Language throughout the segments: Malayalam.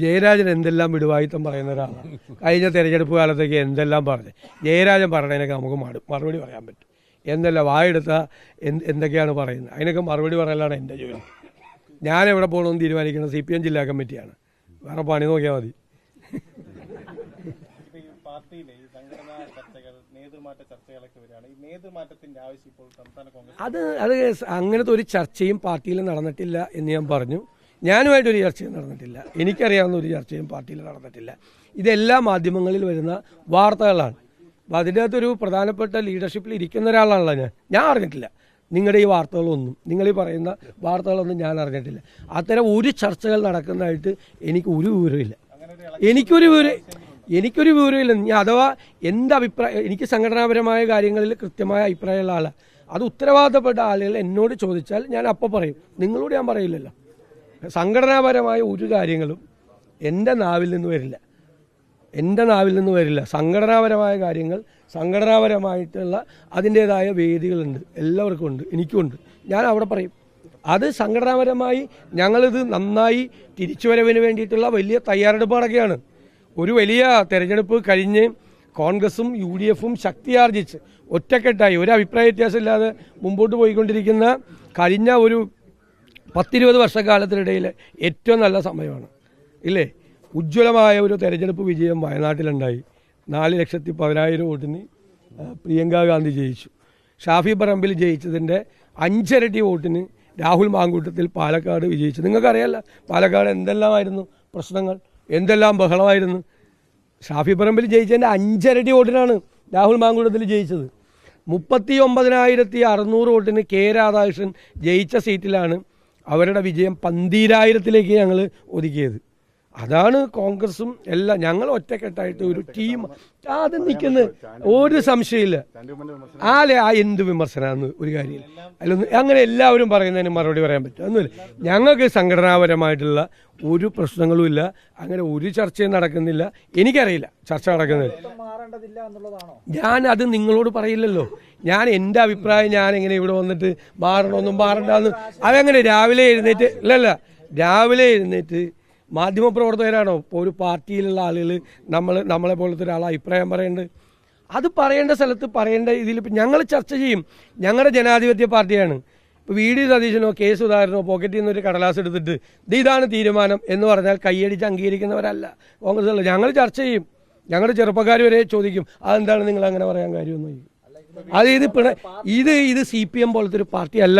ജയരാജൻ എന്തെല്ലാം വിടുവായിത്തം പറയുന്ന ഒരാളാണ്. കഴിഞ്ഞ തെരഞ്ഞെടുപ്പ് കാലത്തേക്ക് എന്തെല്ലാം പറഞ്ഞു ജയരാജൻ പറഞ്ഞതിനൊക്കെ നമുക്ക് മറുപടി പറയാൻ പറ്റും. എന്തെല്ലാം വായെടുത്ത എന്തൊക്കെയാണ് പറയുന്നത്, അതിനൊക്കെ മറുപടി പറയലാണ് എൻ്റെ ജോലി. ഞാൻ എവിടെ പോകണമെന്ന് തീരുമാനിക്കുന്നത് CPM ജില്ലാ കമ്മിറ്റിയാണ്. വേറെ പണി നോക്കിയാൽ മതി. അത് അങ്ങനത്തെ ഒരു ചർച്ചയും പാർട്ടിയിൽ നടന്നിട്ടില്ല എന്ന് ഞാൻ പറഞ്ഞു. ഞാനുമായിട്ടൊരു ചർച്ചയും നടന്നിട്ടില്ല. എനിക്കറിയാവുന്ന ഒരു ചർച്ചയും പാർട്ടിയിൽ നടന്നിട്ടില്ല. ഇതെല്ലാ മാധ്യമങ്ങളിൽ വരുന്ന വാർത്തകളാണ്. അപ്പോൾ അതിൻ്റെ അകത്തൊരു പ്രധാനപ്പെട്ട ലീഡർഷിപ്പിൽ ഇരിക്കുന്ന ഒരാളാണല്ലോ ഞാൻ അറിഞ്ഞിട്ടില്ല. നിങ്ങളുടെ ഈ വാർത്തകളൊന്നും, നിങ്ങൾ ഈ പറയുന്ന വാർത്തകളൊന്നും ഞാൻ അറിഞ്ഞിട്ടില്ല. അത്തരം ഒരു ചർച്ചകൾ നടക്കുന്നതായിട്ട് എനിക്ക് ഒരു വിവരമില്ല. എനിക്കൊരു വിവരമില്ല. ഞാൻ അഥവാ എൻ്റെ അഭിപ്രായം, എനിക്ക് സംഘടനാപരമായ കാര്യങ്ങളിൽ കൃത്യമായ അഭിപ്രായമുള്ള ആളാണ്. അത് ഉത്തരവാദിത്തപ്പെട്ട ആളുകൾ എന്നോട് ചോദിച്ചാൽ ഞാൻ അപ്പോൾ പറയും. നിങ്ങളോട് ഞാൻ പറയില്ലല്ലോ. സംഘടനാപരമായ ഒരു കാര്യങ്ങളും എൻ്റെ നാവിൽ നിന്ന് വരില്ല. സംഘടനാപരമായ കാര്യങ്ങൾ സംഘടനാപരമായിട്ടുള്ള അതിൻ്റേതായ വേദികളുണ്ട്, എല്ലാവർക്കും ഉണ്ട്, എനിക്കുമുണ്ട്. ഞാൻ അവിടെ പറയും. അത് സംഘടനാപരമായി ഞങ്ങളിത് നന്നായി തിരിച്ചുവരവിന് വേണ്ടിയിട്ടുള്ള വലിയ തയ്യാറെടുപ്പുകളൊക്കെയാണ്. ഒരു വലിയ തെരഞ്ഞെടുപ്പ് കഴിഞ്ഞ് കോൺഗ്രസും UDFും ശക്തിയാർജിച്ച് ഒറ്റക്കെട്ടായി ഒരു അഭിപ്രായ വ്യത്യാസമില്ലാതെ മുമ്പോട്ട് പോയിക്കൊണ്ടിരിക്കുന്ന കഴിഞ്ഞ ഒരു 10-20 വർഷക്കാലത്തിനിടയിൽ ഏറ്റവും നല്ല സമയമാണ് ഇല്ലേ. ഉജ്ജ്വലമായ ഒരു തെരഞ്ഞെടുപ്പ് വിജയം വയനാട്ടിലുണ്ടായി. 4,10,000 വോട്ടിന് പ്രിയങ്ക ഗാന്ധി ജയിച്ചു. ഷാഫി പറമ്പിൽ ജയിച്ചതിൻ്റെ 5 ഇരട്ടി വോട്ടിന് രാഹുൽ മാങ്കൂട്ടത്തിൽ പാലക്കാട് വിജയിച്ചു. നിങ്ങൾക്കറിയാമല്ലോ പാലക്കാട് എന്തെല്ലാമായിരുന്നു പ്രശ്നങ്ങൾ, എന്തെല്ലാം ബഹളമായിരുന്നു. ഷാഫി പറമ്പിൽ ജയിച്ചതിൻ്റെ 5 ഇരട്ടി വോട്ടിനാണ് രാഹുൽ മാങ്കൂട്ടത്തിൽ ജയിച്ചത്. 39,600 വോട്ടിന് K രാധാകൃഷ്ണൻ ജയിച്ച സീറ്റിലാണ് അവരുടെ വിജയം 12,000-ലേക്ക് ഞങ്ങൾ ഒതുക്കിയത്. അതാണ് കോൺഗ്രസും എല്ലാം. ഞങ്ങൾ ഒറ്റക്കെട്ടായിട്ട് ഒരു ടീം അത് നിൽക്കുന്നത് ഒരു സംശയമില്ല. എന്ത് വിമർശനമാണെന്ന് ഒരു കാര്യമില്ല. അതിലൊന്നും അങ്ങനെ എല്ലാവരും പറയുന്നതിന് മറുപടി പറയാൻ പറ്റും ഒന്നുമില്ല. ഞങ്ങൾക്ക് സംഘടനാപരമായിട്ടുള്ള ഒരു പ്രശ്നങ്ങളും ഇല്ല. അങ്ങനെ ഒരു ചർച്ചയും നടക്കുന്നില്ല. എനിക്കറിയില്ല ചർച്ച നടക്കുന്നത്. ഞാൻ അത് നിങ്ങളോട് പറയില്ലല്ലോ. ഞാൻ എൻ്റെ അഭിപ്രായം ഞാൻ എങ്ങനെ ഇവിടെ വന്നിട്ട് മാറണ്ടെന്ന് അതെങ്ങനെ രാവിലെ എഴുന്നേറ്റ് മാധ്യമപ്രവർത്തകരാണോ ഇപ്പോൾ ഒരു പാർട്ടിയിലുള്ള ആളുകൾ നമ്മളെ പോലത്തെ ഒരാൾ അഭിപ്രായം പറയേണ്ടത്? അത് പറയേണ്ട സ്ഥലത്ത് പറയേണ്ട ഇതിൽ ഞങ്ങൾ ചർച്ച ചെയ്യും. ഞങ്ങളുടെ ജനാധിപത്യ പാർട്ടിയാണ്. ഇപ്പോൾ VD സതീശനോ K സുധാകരനോ പോക്കറ്റിൽ നിന്നൊരു കടലാസ് എടുത്തിട്ട് ഇതാണ് തീരുമാനം എന്ന് പറഞ്ഞാൽ കൈയടിച്ച് അംഗീകരിക്കുന്നവരല്ല കോൺഗ്രസ് ഉള്ളത്. ഞങ്ങൾ ചർച്ച ചെയ്യും. ഞങ്ങളുടെ ചെറുപ്പക്കാർ വരെ ചോദിക്കും അതെന്താണ് നിങ്ങൾ അങ്ങനെ പറയാൻ കാര്യമൊന്നും. ഇത് CPM പോലത്തെ ഒരു പാർട്ടി അല്ല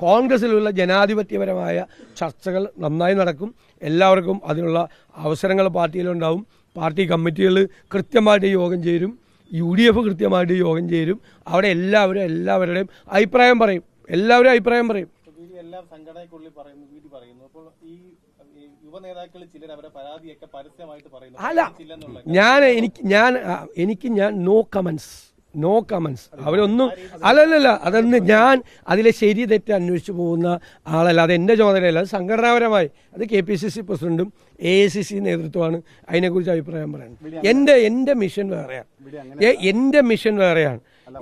കോൺഗ്രസിലുള്ള ജനാധിപത്യപരമായ ചർച്ചകൾ നന്നായി നടക്കും. എല്ലാവർക്കും അതിനുള്ള അവസരങ്ങൾ പാർട്ടിയിലുണ്ടാവും. പാർട്ടി കമ്മിറ്റികൾ കൃത്യമായിട്ട് യോഗം ചേരും. UDF കൃത്യമായിട്ട് യോഗം ചേരും. അവിടെ എല്ലാവരുടെയും അഭിപ്രായം പറയും. ഞാൻ നോ കമൻസ് അവരൊന്നും അതൊന്ന് ഞാൻ അതിലെ ശരി തെറ്റ് അന്വേഷിച്ച് പോകുന്ന ആളല്ല. അത് എൻ്റെ ചുമതലയല്ല. അത് സംഘടനാപരമായി അത് KPCC പ്രസിഡന്റും AICC നേതൃത്വമാണ് അതിനെക്കുറിച്ച് അഭിപ്രായം പറയുന്നത്. എൻ്റെ മിഷൻ വേറെയാണ്.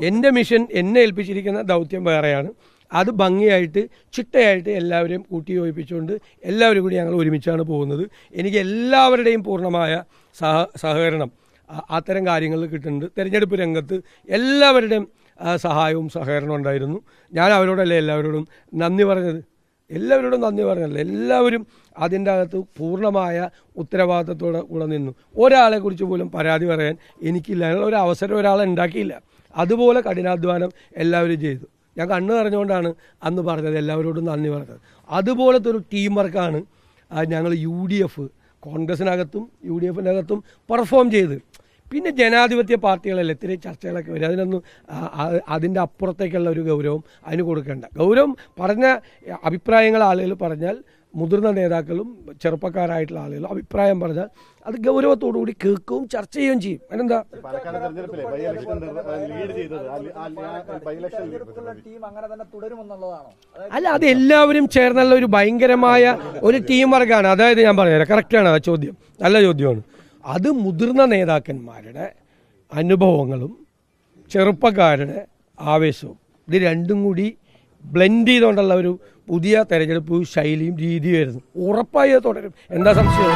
എൻ്റെ മിഷൻ എന്നെ ഏൽപ്പിച്ചിരിക്കുന്ന ദൗത്യം വേറെയാണ്. അത് ഭംഗിയായിട്ട് ചിട്ടയായിട്ട് എല്ലാവരെയും കൂട്ടിയോജിപ്പിച്ചുകൊണ്ട് എല്ലാവരും കൂടി ഞങ്ങൾ ഒരുമിച്ചാണ് പോകുന്നത്. എനിക്ക് എല്ലാവരുടെയും പൂർണ്ണമായ സഹകരണം അത്തരം കാര്യങ്ങളിൽ കിട്ടുന്നുണ്ട്. തെരഞ്ഞെടുപ്പ് രംഗത്ത് എല്ലാവരുടെയും സഹായവും സഹകരണവും ഉണ്ടായിരുന്നു. ഞാൻ എല്ലാവരോടും നന്ദി പറഞ്ഞത്. എല്ലാവരും അതിൻ്റെ അകത്ത് പൂർണ്ണമായ ഉത്തരവാദിത്തത്തോടെ കൂടെ നിന്നു. ഒരാളെക്കുറിച്ച് പോലും പരാതി പറയാൻ എനിക്കില്ല. ഒരു അവസരം ഒരാളെ ഉണ്ടാക്കിയില്ല. അതുപോലെ കഠിനാധ്വാനം എല്ലാവരും ചെയ്തു. ഞാൻ കണ്ണു നിറഞ്ഞുകൊണ്ടാണ് അന്ന് പറഞ്ഞത്, എല്ലാവരോടും നന്ദി പറഞ്ഞത്. അതുപോലത്തെ ഒരു ടീം വർക്കാണ് ഞങ്ങൾ UDF കോൺഗ്രസിനകത്തും UDFിനകത്തും പെർഫോം ചെയ്ത്. പിന്നെ ജനാധിപത്യ പാർട്ടികളല്ലേ ഇത്തിരി ചർച്ചകളൊക്കെ വരും. അതിൻ്റെ അപ്പുറത്തേക്കുള്ള ഒരു ഗൗരവം അതിന് കൊടുക്കേണ്ട. ഗൗരവം പറഞ്ഞ അഭിപ്രായങ്ങൾ ആളുകൾ പറഞ്ഞാൽ, മുതിർന്ന നേതാക്കളും ചെറുപ്പക്കാരായിട്ടുള്ള ആളുകളും അഭിപ്രായം പറഞ്ഞാൽ അത് ഗൗരവത്തോടുകൂടി കേൾക്കുകയും ചർച്ച ചെയ്യുകയും ചെയ്യും. അതിനെന്താ അത് എല്ലാവരും ചേർന്നുള്ള ഒരു ഭയങ്കരമായ ഒരു ടീം വർക്കാണ്. അതായത് ഞാൻ പറഞ്ഞുതരാം, കറക്റ്റാണ് ആ ചോദ്യം, നല്ല ചോദ്യമാണ്. അത് മുതിർന്ന നേതാക്കന്മാരുടെ അനുഭവങ്ങളും ചെറുപ്പക്കാരുടെ ആവേശവും ഇത് രണ്ടും കൂടി ബ്ലെൻഡ് ചെയ്തുകൊണ്ടുള്ള ഒരു പുതിയ തെരഞ്ഞെടുപ്പ് ശൈലിയും രീതിയുമായിരുന്നു. ഉറപ്പായി അത് തുടരും. എന്താ സംശയം?